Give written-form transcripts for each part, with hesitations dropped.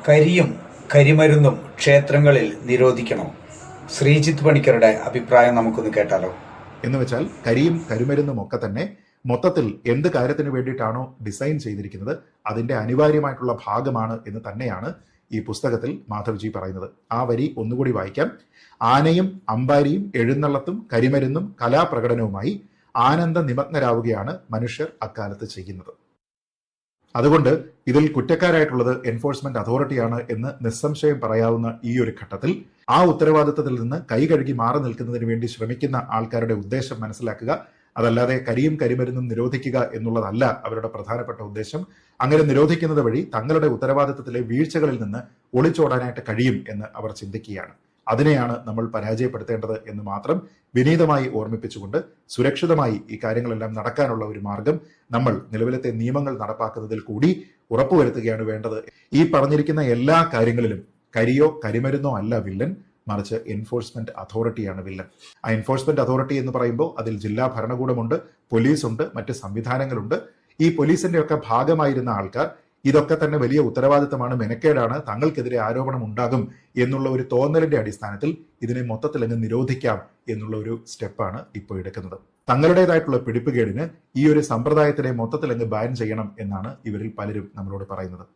കരിയും കരിമരുന്നും ക്ഷേത്രങ്ങളിൽ നിരോധിക്കണോ? ശ്രീജിത്ത് പണിക്കരുടെ അഭിപ്രായം നമുക്കൊന്ന് കേട്ടാലോ. എന്ന് വെച്ചാൽ കരിയും കരിമരുന്നും ഒക്കെ തന്നെ മൊത്തത്തിൽ എന്ത് കാര്യത്തിന് വേണ്ടിയിട്ടാണോ ഡിസൈൻ ചെയ്തിരിക്കുന്നത് അതിന്റെ അനിവാര്യമായിട്ടുള്ള ഭാഗമാണ് എന്ന് തന്നെയാണ് ഈ പുസ്തകത്തിൽ മാധവ്ജി പറയുന്നത്. ആ വരി ഒന്നുകൂടി വായിക്കാം. ആനയും അമ്പാരിയും എഴുന്നള്ളത്തും കരിമരുന്നും കലാപ്രകടനവുമായി ആനന്ദ നിമഗ്നരാവുകയാണ് മനുഷ്യർ അക്കാലത്ത് ചെയ്യുന്നത്. അതുകൊണ്ട് ഇതിൽ കുറ്റക്കാരായിട്ടുള്ളത് എൻഫോഴ്സ്മെന്റ് അതോറിറ്റിയാണ് എന്ന് നിസ്സംശയം പറയാവുന്ന ഈ ഒരു ഘട്ടത്തിൽ ആ ഉത്തരവാദിത്തത്തിൽ നിന്ന് കൈ കഴുകി മാറി നിൽക്കുന്നതിന് വേണ്ടി ശ്രമിക്കുന്ന ആൾക്കാരുടെ ഉദ്ദേശം മനസ്സിലാക്കുക. അതല്ലാതെ കരിയും കരിമരുന്നും നിരോധിക്കുക എന്നുള്ളതല്ല അവരുടെ പ്രധാനപ്പെട്ട ഉദ്ദേശം. അങ്ങനെ നിരോധിക്കുന്നത് വഴി തങ്ങളുടെ ഉത്തരവാദിത്തത്തിലെ വീഴ്ചകളിൽ നിന്ന് ഒളിച്ചോടാനായിട്ട് കഴിയും എന്ന് അവർ ചിന്തിക്കുകയാണ്. അതിനെയാണ് നമ്മൾ പരാജയപ്പെടുത്തേണ്ടത് എന്ന് മാത്രം വിനീതമായി ഓർമ്മിപ്പിച്ചുകൊണ്ട് സുരക്ഷിതമായി ഈ കാര്യങ്ങളെല്ലാം നടക്കാനുള്ള ഒരു മാർഗം നമ്മൾ നിലവിലത്തെ നിയമങ്ങൾ നടപ്പാക്കുന്നതിൽ കൂടി ഉറപ്പുവരുത്തുകയാണ് വേണ്ടത്. ഈ പറഞ്ഞിരിക്കുന്ന എല്ലാ കാര്യങ്ങളിലും കരിയോ കരിമരുന്നോ അല്ല വില്ലൻ, മറിച്ച് എൻഫോഴ്സ്മെന്റ് അതോറിറ്റിയാണ് വില്ലൻ. ആ എൻഫോഴ്സ്മെന്റ് അതോറിറ്റി എന്ന് പറയുമ്പോൾ അതിൽ ജില്ലാ ഭരണകൂടമുണ്ട്, പോലീസുണ്ട്, മറ്റ് സംവിധാനങ്ങളുണ്ട്. ഈ പോലീസിന്റെ ഒക്കെ ഭാഗമായിരുന്ന ആൾക്കാർ ഇതൊക്കെ തന്നെ വലിയ ഉത്തരവാദിത്തമാണ്, മെനക്കേടാണ്, തങ്ങൾക്കെതിരെ ആരോപണം ഉണ്ടാകും എന്നുള്ള ഒരു തോന്നലിന്റെ അടിസ്ഥാനത്തിൽ ഇതിനെ മൊത്തത്തിൽ അങ്ങ് നിരോധിക്കാം എന്നുള്ള ഒരു സ്റ്റെപ്പാണ് ഇപ്പോൾ എടുക്കുന്നത്. തങ്ങളുടേതായിട്ടുള്ള പിടിപ്പുകേടിന് ഈ ഒരു സമ്പ്രദായത്തിനെ മൊത്തത്തിൽ അങ്ങ് ബാൻ ചെയ്യണം എന്നാണ് ഇവരിൽ പലരും നമ്മളോട് പറയുന്നത്.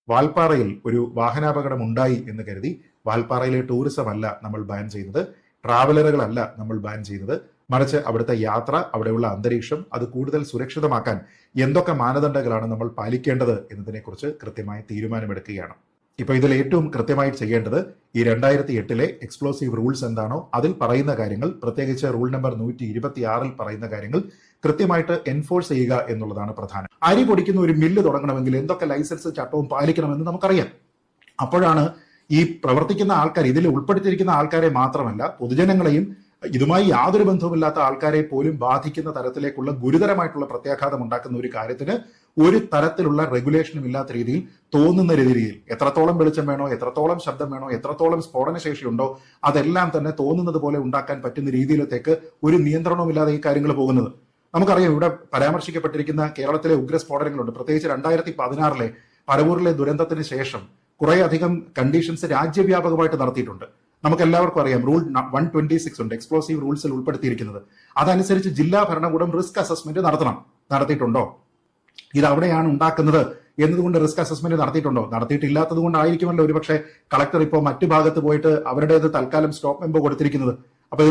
വാൽപ്പാറയിൽ ഒരു വാഹനാപകടം ഉണ്ടായി എന്ന് കരുതി വാൽപ്പാറയിലെ ടൂറിസം അല്ല നമ്മൾ ബാൻ ചെയ്യുന്നത്, ട്രാവലറുകളല്ല നമ്മൾ ബാൻ ചെയ്യുന്നത്, മറിച്ച് അവിടുത്തെ യാത്ര, അവിടെയുള്ള അന്തരീക്ഷം അത് കൂടുതൽ സുരക്ഷിതമാക്കാൻ എന്തൊക്കെ മാനദണ്ഡങ്ങളാണ് നമ്മൾ പാലിക്കേണ്ടത് എന്നതിനെക്കുറിച്ച് കൃത്യമായി തീരുമാനമെടുക്കുകയാണ്. ഇപ്പൊ ഇതിൽ ഏറ്റവും കൃത്യമായി ചെയ്യേണ്ടത് ഈ 2008 എക്സ്പ്ലോസീവ് റൂൾസ് എന്താണോ അതിൽ പറയുന്ന കാര്യങ്ങൾ, പ്രത്യേകിച്ച് റൂൾ നമ്പർ 126 പറയുന്ന കാര്യങ്ങൾ കൃത്യമായിട്ട് എൻഫോഴ്സ് ചെയ്യുക എന്നുള്ളതാണ് പ്രധാനം. അരി പൊടിക്കുന്ന ഒരു മില്ല് തുടങ്ങണമെങ്കിൽ എന്തൊക്കെ ലൈസൻസ് ചട്ടവും പാലിക്കണമെന്ന് നമുക്കറിയാം. അപ്പോഴാണ് ഈ പ്രവർത്തിക്കുന്ന ആൾക്കാർ, ഇതിൽ ഉൾപ്പെടുത്തിയിരിക്കുന്ന ആൾക്കാരെ മാത്രമല്ല പൊതുജനങ്ങളെയും ഇതുമായി യാതൊരു ബന്ധവുമില്ലാത്ത ആൾക്കാരെ പോലും ബാധിക്കുന്ന തരത്തിലേക്കുള്ള ഗുരുതരമായിട്ടുള്ള പ്രത്യാഘാതം ഉണ്ടാക്കുന്ന ഒരു കാര്യത്തിന് ഒരു തരത്തിലുള്ള റെഗുലേഷനും ഇല്ലാത്ത രീതിയിൽ, തോന്നുന്ന രീതിയിൽ എത്രത്തോളം വെളിച്ചം വേണോ, എത്രത്തോളം ശബ്ദം വേണോ, എത്രത്തോളം സ്ഫോടനശേഷി ഉണ്ടോ അതെല്ലാം തന്നെ തോന്നുന്നത് പോലെ ഉണ്ടാക്കാൻ പറ്റുന്ന രീതിയിലേക്ക് ഒരു നിയന്ത്രണവുമില്ലാതെ ഈ കാര്യങ്ങൾ പോകുന്നത് നമുക്കറിയാം. ഇവിടെ പരാമർശിക്കപ്പെട്ടിരിക്കുന്ന കേരളത്തിലെ ഉഗ്രസ്ഫോടനങ്ങളുണ്ട്. പ്രത്യേകിച്ച് 2016 പരവൂരിലെ ദുരന്തത്തിന് ശേഷം കുറെ അധികം കണ്ടീഷൻസ് രാജ്യവ്യാപകമായിട്ട് നടത്തിയിട്ടുണ്ട്. നമുക്ക് എല്ലാവർക്കും അറിയാം റൂൾ 126 ഉണ്ട് എക്സ്പ്ലോസീവ് റൂൾസിൽ ഉൾപ്പെടുത്തിയിരിക്കുന്നത്. അതനുസരിച്ച് ജില്ലാ ഭരണകൂടം റിസ്ക് അസസ്മെന്റ് നടത്തിയിട്ടുണ്ടോ? ഇത് അവിടെയാണ് ഉണ്ടാക്കുന്നത് എന്നതുകൊണ്ട് റിസ്ക് അസസ്മെന്റ് നടത്തിയിട്ടുണ്ടോ? നടത്തിയിട്ടില്ലാത്തത് കൊണ്ടായിരിക്കുമല്ലോ ഒരുപക്ഷെ കളക്ടർ ഇപ്പോൾ മറ്റു ഭാഗത്ത് പോയിട്ട് അവരുടേത് തൽക്കാലം സ്റ്റോപ്പ് മെമ്പോ കൊടുത്തിരിക്കുന്നത്. അപ്പൊ